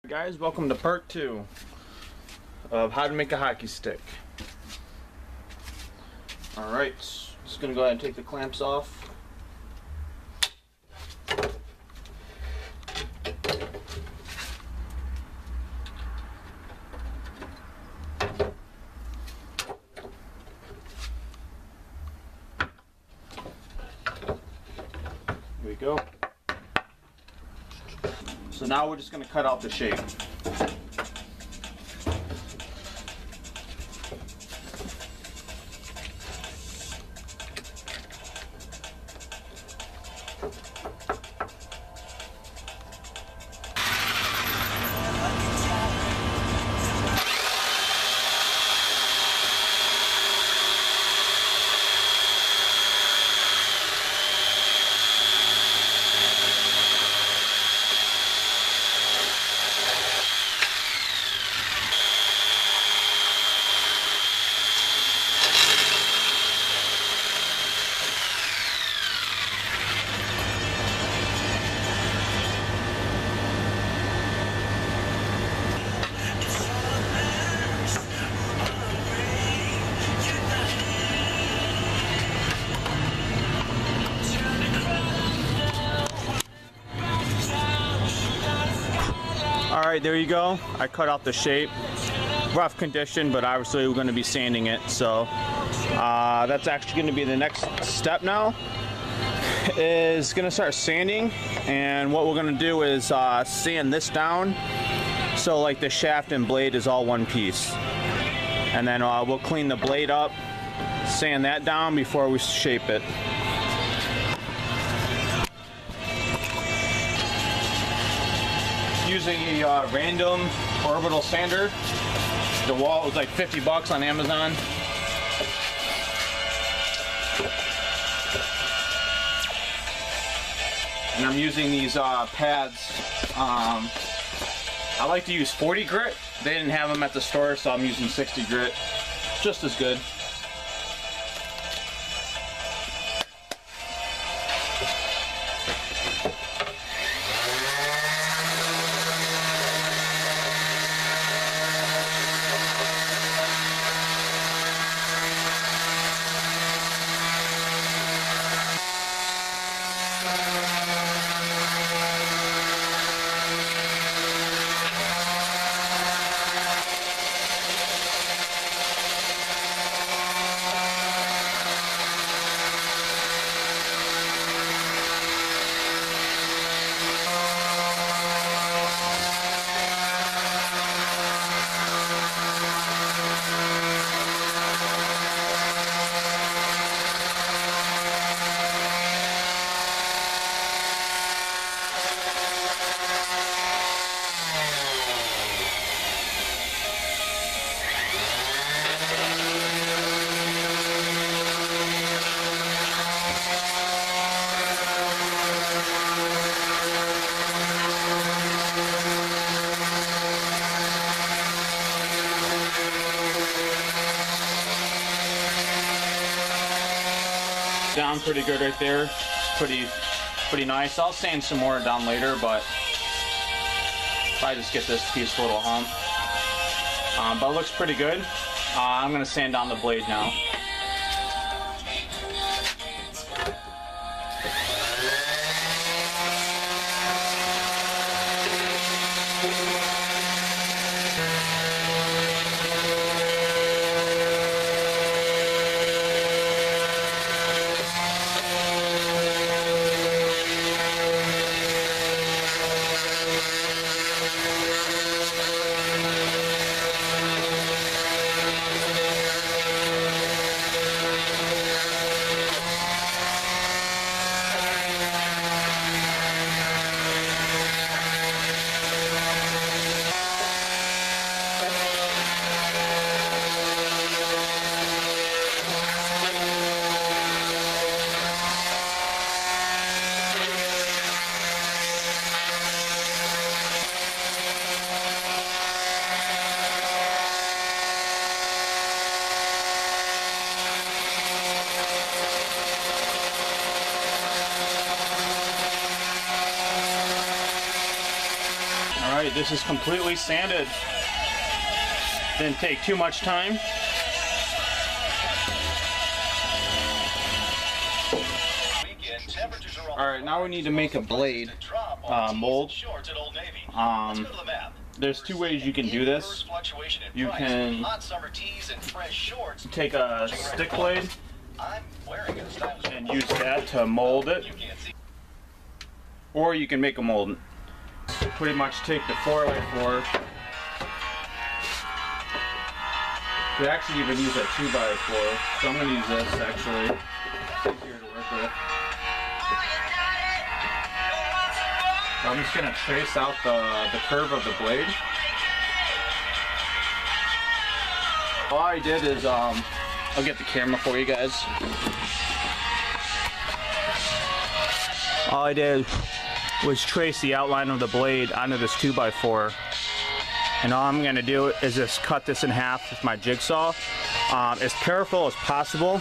Guys, welcome to part 2 of how to make a hockey stick. Alright, just going to go ahead and take the clamps off. Here we go. So now we're just going to cut out the shape. Alright, there you go. I cut out the shape. Rough condition, but obviously we're going to be sanding it. So that's actually going to be the next step now. Is going to start sanding, and what we're going to do is sand this down so like the shaft and blade is all one piece. And then we'll clean the blade up, sand that down before we shape it. Using a random orbital sander. DeWalt was like 50 bucks on Amazon. And I'm using these pads. I like to use 40 grit. They didn't have them at the store, so I'm using 60 grit. Just as good. Down pretty good right there. Pretty nice. I'll sand some more down later, but if I just get this piece a little hump. But it looks pretty good. I'm gonna sand down the blade now. this is completely sanded. Didn't take too much time. Alright, now we need to make a blade mold. There's two ways you can do this. You can take a stick blade and use that to mold it. Or you can make a mold. Pretty much take the 4x4. You could actually even use a 2x4. So I'm going to use this actually. It's easier to work with. So I'm just going to trace out the curve of the blade. All I did is, I'll get the camera for you guys. All I did was trace the outline of the blade onto this 2x4. And all I'm going to do is just cut this in half with my jigsaw. As careful as possible.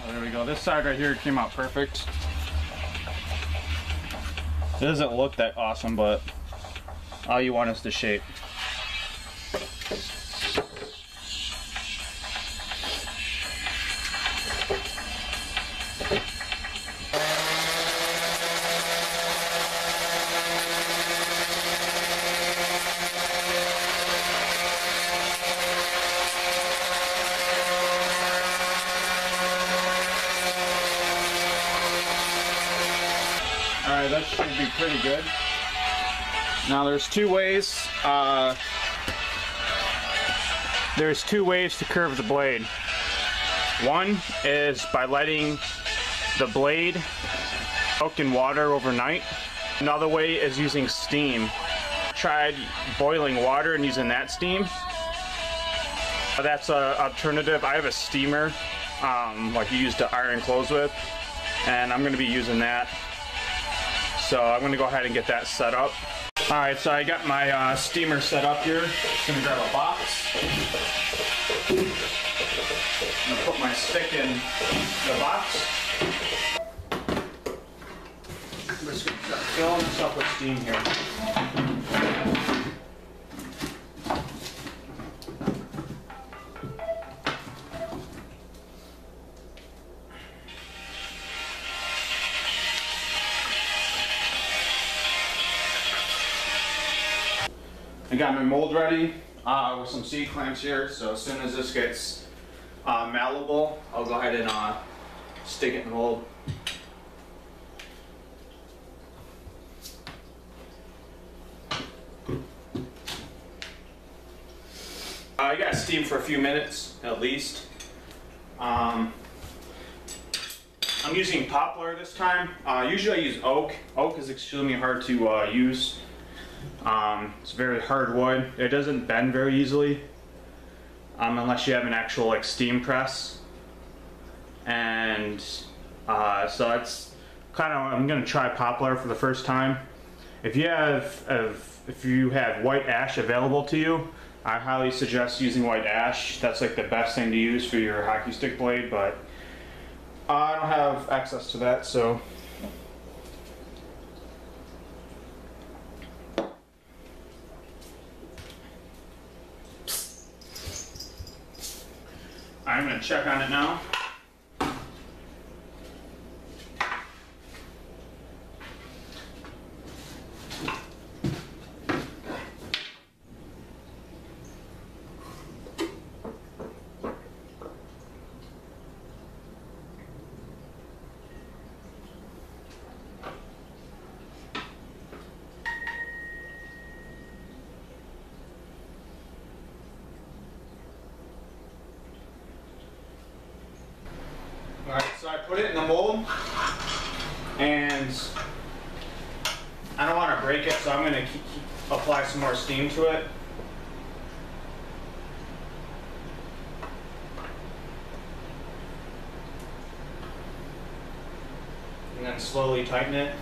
There we go. This side right here came out perfect. It doesn't look that awesome, but all you want is the shape. Alright, that should be pretty good. Now there's two ways. There's two ways to curve the blade. One is by letting the blade soak in water overnight. Another way is using steam. Tried boiling water and using that steam. That's an alternative. I have a steamer, like you use to iron clothes with, and I'm going to be using that. So I'm going to go ahead and get that set up. Alright, so I got my steamer set up here. Just going to grab a box. I'm going to put my stick in the box. I'm just going to start filling this up with steam here. I got my mold ready with some C-clamps here, so as soon as this gets malleable, I'll go ahead and stick it in the mold. I got steam for a few minutes at least. I'm using poplar this time. Usually I use oak. Oak is extremely hard to use. It's very hard wood. It doesn't bend very easily unless you have an actual like steam press. And so it's kind of, I'm gonna try poplar for the first time. If you have white ash available to you, I highly suggest using white ash. That's like the best thing to use for your hockey stick blade, but I don't have access to that, so. I'm going to check on it now. So I put it in the mold, and I don't want to break it, so I'm going to apply some more steam to it. And then slowly tighten it.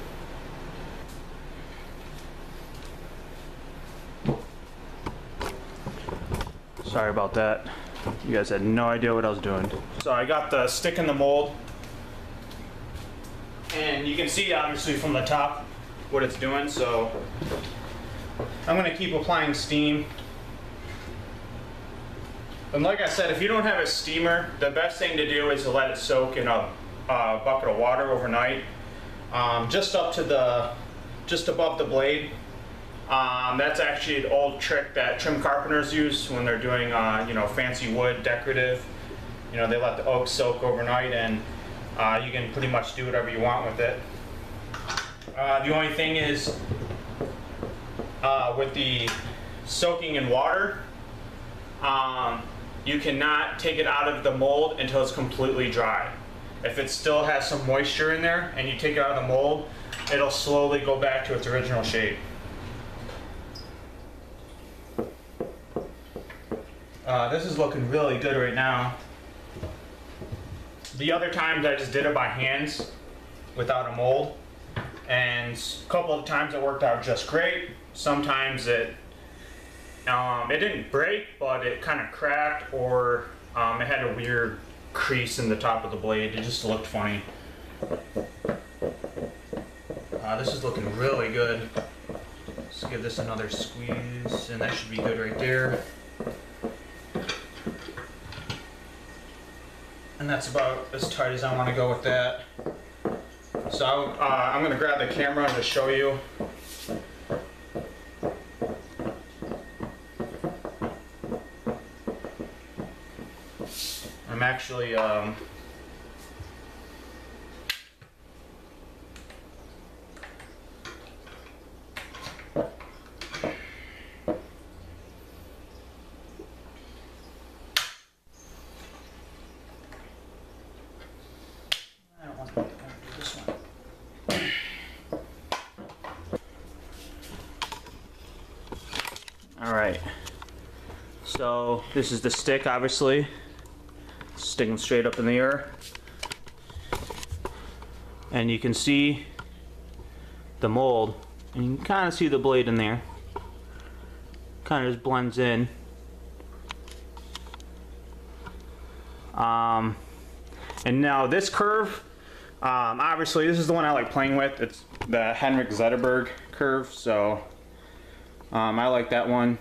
Sorry about that. You guys had no idea what I was doing. So I got the stick in the mold, and you can see obviously from the top what it's doing. So I'm going to keep applying steam. And like I said, if you don't have a steamer, the best thing to do is to let it soak in a bucket of water overnight, just above the blade. That's actually an old trick that trim carpenters use when they're doing, you know, fancy wood, decorative. You know, they let the oak soak overnight, and you can pretty much do whatever you want with it. The only thing is, with the soaking in water, you cannot take it out of the mold until it's completely dry. If it still has some moisture in there and you take it out of the mold, it'll slowly go back to its original shape. This is looking really good right now. The other times I just did it by hands without a mold, and a couple of times it worked out just great. Sometimes it didn't break, but it kind of cracked, or it had a weird crease in the top of the blade. It just looked funny. This is looking really good. Let's give this another squeeze, and that should be good right there. And that's about as tight as I want to go with that. So I'm going to grab the camera to show you. I'm actually Alright, so this is the stick, obviously, sticking straight up in the air, and you can see the mold, and you can kind of see the blade in there, kind of just blends in. And now this curve, obviously this is the one I like playing with. It's the Henrik Zetterberg curve, so I like that one.